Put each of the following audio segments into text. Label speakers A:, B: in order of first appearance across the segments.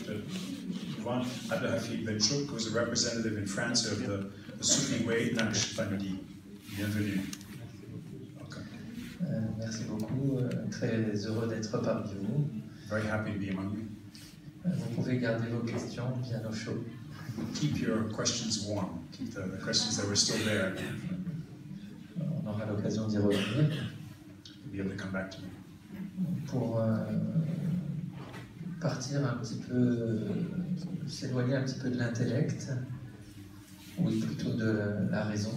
A: Dr. Abdelhafid Benchouk, who is a representative in France of the Soufi way Naqsh family. Bienvenue.
B: Merci beaucoup, très heureux d'être parmi vous.
A: Very happy to be among you.
B: Vous pouvez garder vos questions bien au chaud.
A: Keep your questions warm. Keep the questions that were still there.
B: On aura l'occasion d'y revenir.
A: You'll be able to come back to me.
B: Pour partir un petit peu, s'éloigner un petit peu de l'intellect, oui, plutôt de la raison.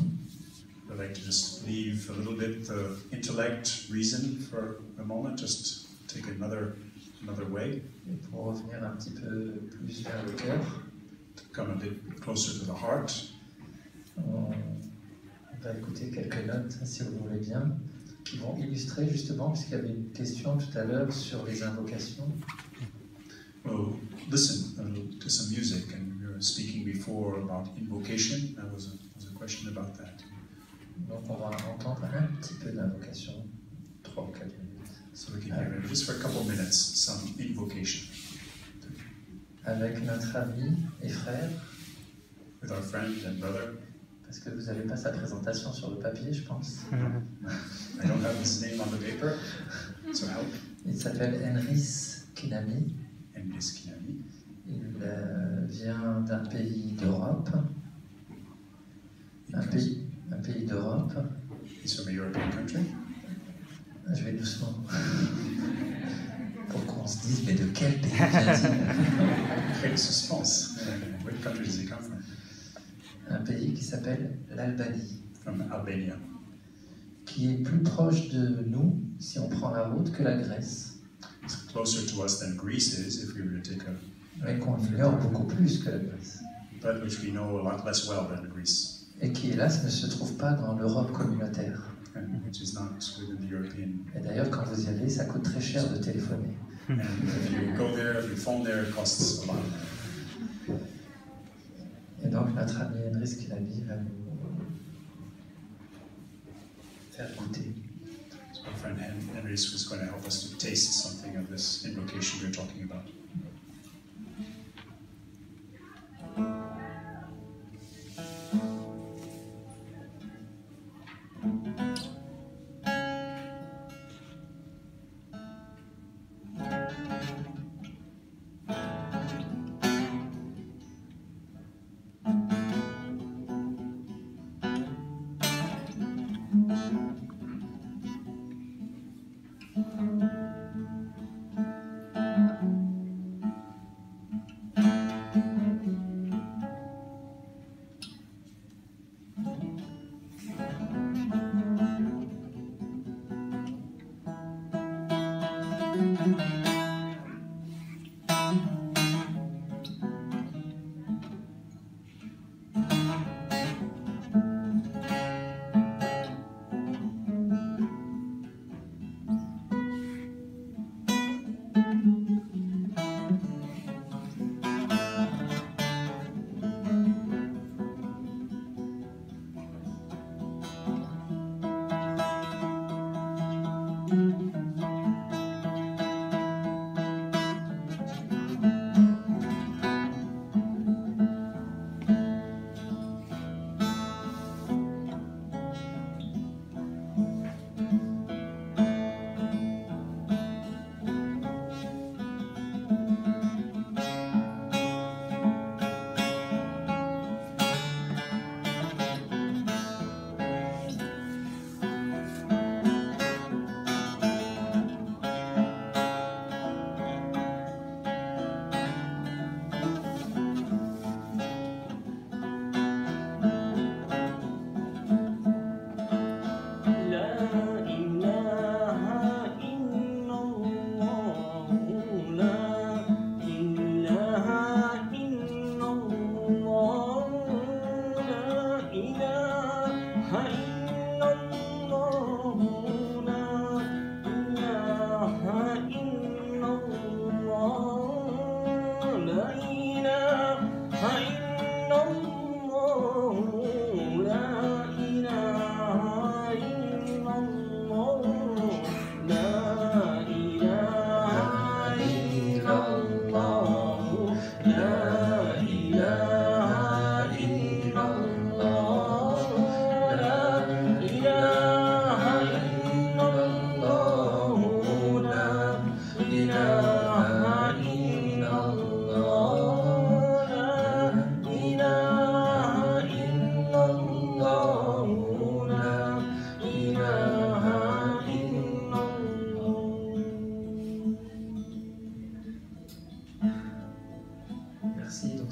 A: I'd like to just leave a little bit the intellect, reason for a moment, just take another way.
B: Et pour revenir un petit peu plus vers le cœur.
A: To come a bit closer to the heart.
B: On va écouter quelques notes, si vous voulez bien, qui vont illustrer justement, puisqu'il y avait une question tout à l'heure sur les invocations.
A: Well, listen to some music, and we were speaking before about invocation. That was a question about that.
B: Donc on va entendre un petit peu d'invocation, 3 ou 4 minutes.
A: So we can hear it just for a couple minutes, some invocation.
B: Avec notre ami et frère.
A: With our friend and brother.
B: Parce que vous n'avez pas sa présentation sur le papier, je pense.
A: I don't have his name on the paper, so help.
B: Il s'appelle Enris Qinami.
A: Enris Qinami.
B: Il vient d'un pays d'Europe. Un pays d'Europe.
A: He's from a European country.
B: Je vais doucement. Pour qu'on se dise, mais de quel pays vient-il?
A: Quel suspense. What country does he come from?
B: Un pays qui s'appelle l'Albanie.
A: From Albania.
B: Qui est plus proche de nous, si on prend la route, que la Grèce.
A: It's closer to us than Greece is, if we were to take a...
B: Mais qu'on ignore beaucoup plus que la Grèce.
A: But which we know a lot less well than Greece.
B: Et qui, hélas, ne se trouve pas dans l'Europe communautaire.
A: Which is not within the European.
B: Et d'ailleurs, quand vous y allez, ça coûte très cher de téléphoner.
A: And if you go there, if you phone there, it costs a lot.
B: Et donc, notre ami Enris Qinami va nous faire goûter.
A: So our friend Enris was going to help us to taste something of this invocation we were talking about.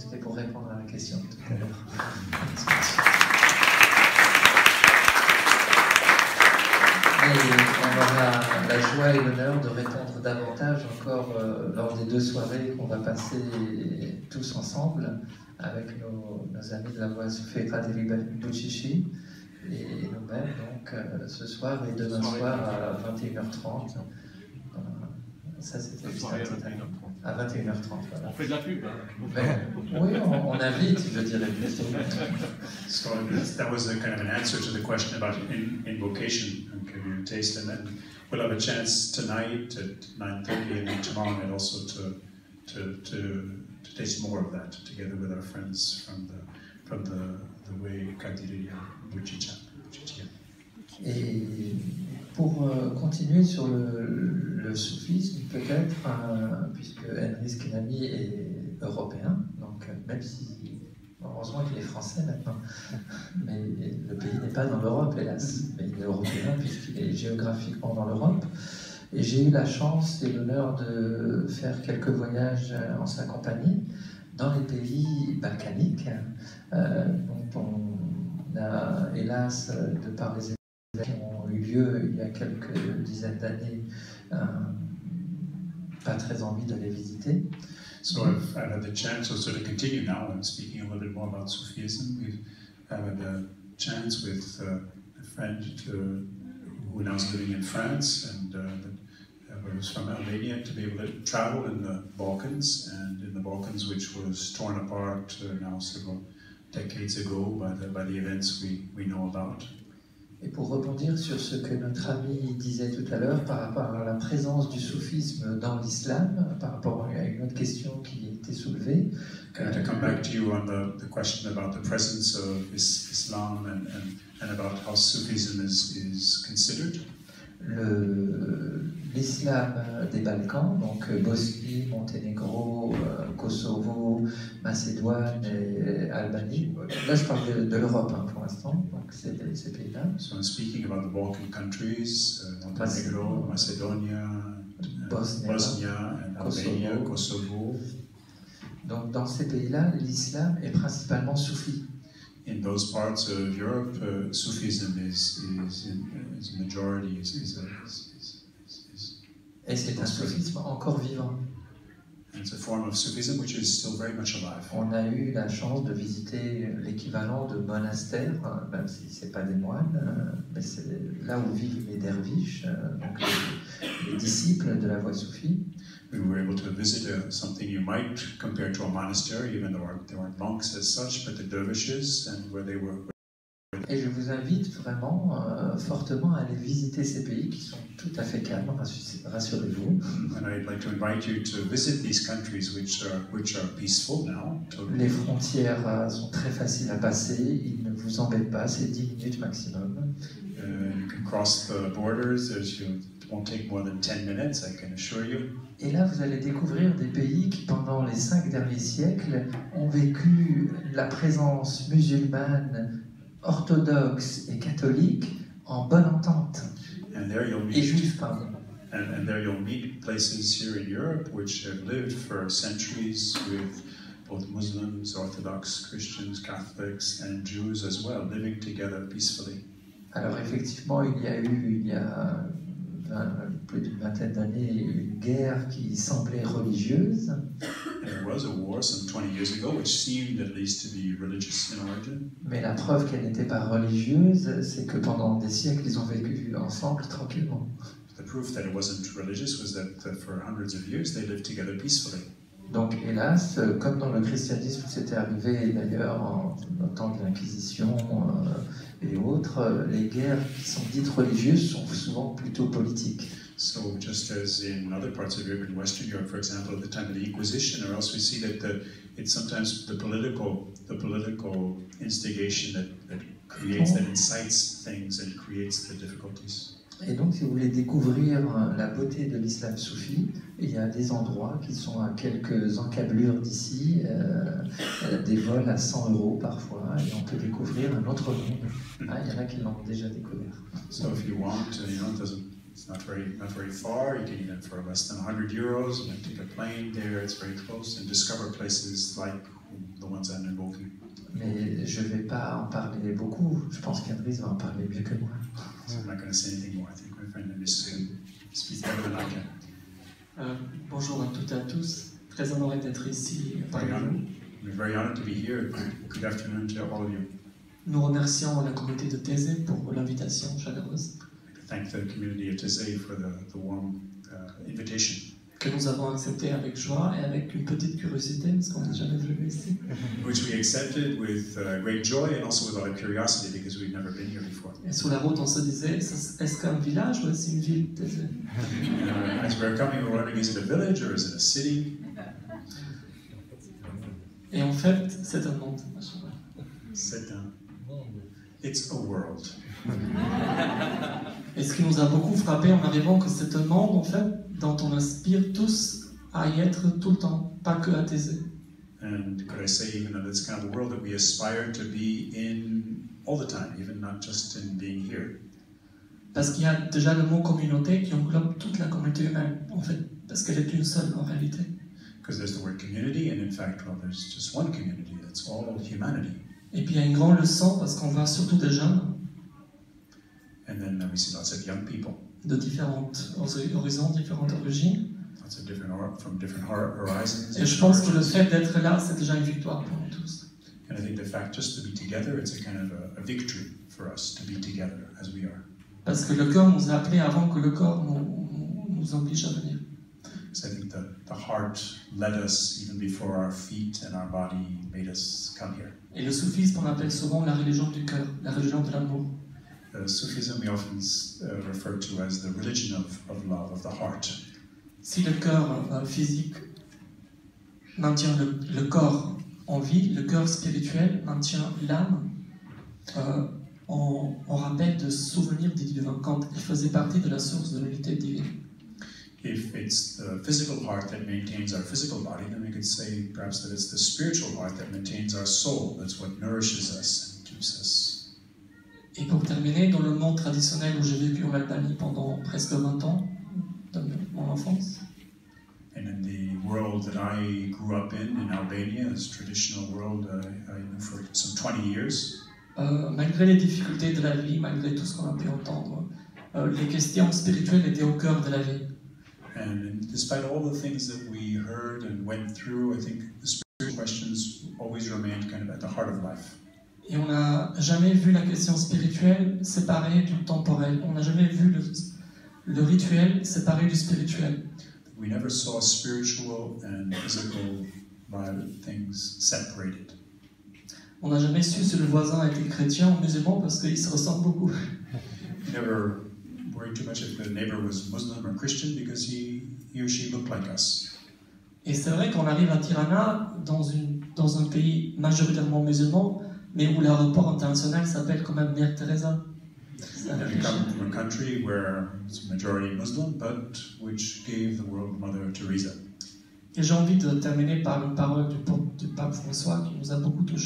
B: c'était pour répondre à la question tout à l'heure. Et on aura la joie et l'honneur de répondre davantage encore lors des 2 soirées qu'on va passer tous ensemble avec nos amis de la voix Soufi et Abdelhafid Benchouk et nous-mêmes, donc ce soir et demain soir à 21h30. Ça, c'était juste à 21h30. Voilà.
C: On fait de la pub.
B: Oui, on invite, je dirais plutôt.
A: So that was a kind of an answer to the question about invocation and give you a taste, and then we'll have a chance tonight at 9:30 and then tomorrow night also to taste more of that together with our friends from the way Kadiriya Buchicha.
B: Et pour continuer sur le soufisme, peut-être, puisque Enris Qinami est européen, donc même si, heureusement qu'il est français maintenant, mais le pays n'est pas dans l'Europe, hélas, mais il est européen puisqu'il est géographiquement dans l'Europe. Et j'ai eu la chance et l'honneur de faire quelques voyages en sa compagnie dans les pays balkaniques. Donc on a, hélas, de par les qui ont eu lieu il y a quelques dizaines d'années, pas très envie de les visiter.
A: So I've had the chance also to continue now. I'm speaking a little bit more about Sufism. We've had a chance with a friend who now is living in France and was from Albania to be able to travel in the Balkans, and in the Balkans which was torn apart now several decades ago by the events we know about.
B: Et pour rebondir sur ce que notre ami disait tout à l'heure par rapport à la présence du soufisme dans l'islam, par rapport à une autre question qui a été soulevée.
A: To come back to you on the question about the presence of Islam and about how Sufism is considered.
B: L'islam des Balkans, donc Bosnie, Monténégro, Kosovo, Macédoine et Albanie. Là, je parle de l'Europe pour l'instant, donc c'est ces pays-là.
A: So I'm speaking about the Balkan countries, Montenegro, Macedonia, Bosnia, and Albania, Kosovo.
B: Donc dans ces pays-là, l'islam est principalement soufi.
A: In those parts of Europe, Sufism is a majority.
B: Et c'est un soufisme encore vivant.
A: It's a form of Sufism which is still very much alive.
B: On a eu la chance de visiter l'équivalent de monastères, même si ce n'est pas des moines, mais c'est là où vivent les derviches, donc les disciples de la voie soufie.
A: We were able to visit something you might compare to a monastery, even though there weren't monks as such, but the dervishes and where they were.
B: Et je vous invite vraiment fortement à aller visiter ces pays qui sont tout à fait calmes, rassurez-vous.
A: And I'd like to invite you to visit these countries which are peaceful now.
B: Les frontières sont très faciles à passer, ils ne vous embêtent pas, c'est 10 minutes maximum.
A: You can cross the borders. It won't take more than 10 minutes, I can assure you.
B: Et là, vous allez découvrir des pays qui, pendant les 5 derniers siècles, ont vécu la présence musulmane, orthodoxe et catholique en bonne entente. Et juif, pardon.
A: And there you'll meet places here in Europe which have lived for centuries with both Muslims, Orthodox, Christians, Catholics, and Jews as well, living together peacefully.
B: Alors effectivement, il y a eu, plus d'une vingtaine d'années, une guerre qui semblait religieuse.
A: There was a war some 20 years ago which seemed at least to be religious in origin.
B: Mais la preuve qu'elle n'était pas religieuse, c'est que pendant des siècles, ils ont vécu ensemble tranquillement.
A: The proof that it wasn't religious was that for hundreds of years they lived together peacefully.
B: Donc hélas, comme dans le christianisme, c'était arrivé d'ailleurs au temps de l'Inquisition et autres, les guerres qui sont dites religieuses sont souvent plutôt politiques.
A: So just as in other parts of Europe, in Western Europe, for example, at the time of the Inquisition, or else we see that it's sometimes the political instigation that incites things and creates the difficulties.
B: Et donc, si vous voulez découvrir la beauté de l'islam soufi, il y a des endroits qui sont à quelques encablures d'ici, des vols à 100 € parfois, et on peut découvrir un autre monde. Ah, il y en a qui l'ont déjà découvert.
A: So if you want, It's not very far. You can even, for less than 100 euros, you can take a plane there. It's very close, and discover places like the ones I'm involved in.
B: Mais je ne vais pas en parler beaucoup. Je pense qu'Enris va en parler mieux que moi.
A: So I'm not going to say anything more. I think my friend Enris speaks better than I can.
C: Bonjour à toutes et à tous. Très honoré d'être ici parmi vous.
A: We're very honored to be here. Good afternoon to all of you.
C: Nous remercions la communauté de Taizé pour l'invitation chaleureuse
A: Thank the community of Taizé for the warm invitation.
C: que nous avons acceptée avec joie et avec une petite curiosité parce qu'on n'a jamais venu ici.
A: Which we accepted with great joy and also with a lot of curiosity because we've never been here before.
C: Et sur la route, on se disait, est-ce qu'un village ou est-ce une ville, Taizé?
A: As we were coming, we were wondering, is it a village or is it a city?
C: Et en fait, c'est un monde.
A: C'est un monde. It's a world.
C: Et ce qui nous a beaucoup frappé en arrivant, que c'est un monde en fait dont on aspire tous à y être tout le temps, pas que à Taizé.
A: And could I say even that it's kind of a world that we aspire to be in all the time, even not just in being here.
C: Parce qu'il y a déjà le mot communauté qui englobe toute la communauté humaine, en fait, parce qu'elle est une seule en réalité.
A: Because there's the word community, and in fact, well, there's just one community. That's all humanity.
C: Et puis il y a une grande leçon parce qu'on voit surtout des jeunes.
A: And then we see lots of young people.
C: De différents horizons, différentes origines.
A: Lots of from different horizons.
C: Et je pense que le fait d'être là, c'est déjà une victoire pour nous tous.
A: And I think the fact just to be together, it's a kind of a victory for us to be together as we are.
C: Parce que le cœur nous a appelés avant que le corps nous oblige à venir.
A: So I think the heart led us even before our feet and our body made us come here.
C: Et le soufisme, on appelle souvent la religion du cœur, la religion de l'amour.
A: Sufism we often refer to as the religion of love, of the heart.
C: Si le cœur physique maintient le corps en vie, le cœur spirituel maintient l'âme. On rappelle de souvenirs du divin quand il faisait partie de la source de l'unité divine.
A: If it's the physical heart that maintains our physical body, then we could say perhaps that it's the spiritual heart that maintains our soul. That's what nourishes us and keeps us.
C: Et pour terminer, dans le monde traditionnel où j'ai vécu en Albanie pendant presque 20 ans, de mon enfance,
A: and in the world that I grew up in Albania, this traditional world I knew for some 20 years,
C: malgré les difficultés de la vie, malgré tout ce qu'on a pu entendre, les questions spirituelles étaient au cœur de la vie.
A: And despite all the things that we heard and went through, I think the spiritual questions always remained kind of at the heart of life.
C: Et on n'a jamais vu la question spirituelle séparée du temporel. On n'a jamais vu le rituel séparé du spirituel.
A: We never saw spiritual and physical things separated.
C: On n'a jamais su si le voisin était chrétien ou musulman parce qu'il se ressemble beaucoup.
A: We never worried too much if the neighbor was Muslim or Christian because he or she looked like us.
C: Et c'est vrai qu'on arrive à Tirana, dans un pays majoritairement musulman, mais où l'aéroport international s'appelle quand même Mère Teresa.
A: And we come from a country where it's a majority Muslim, but which gave the world Mother Teresa.
C: Et j'ai envie de terminer par une parole du pape François qui nous a beaucoup touchés.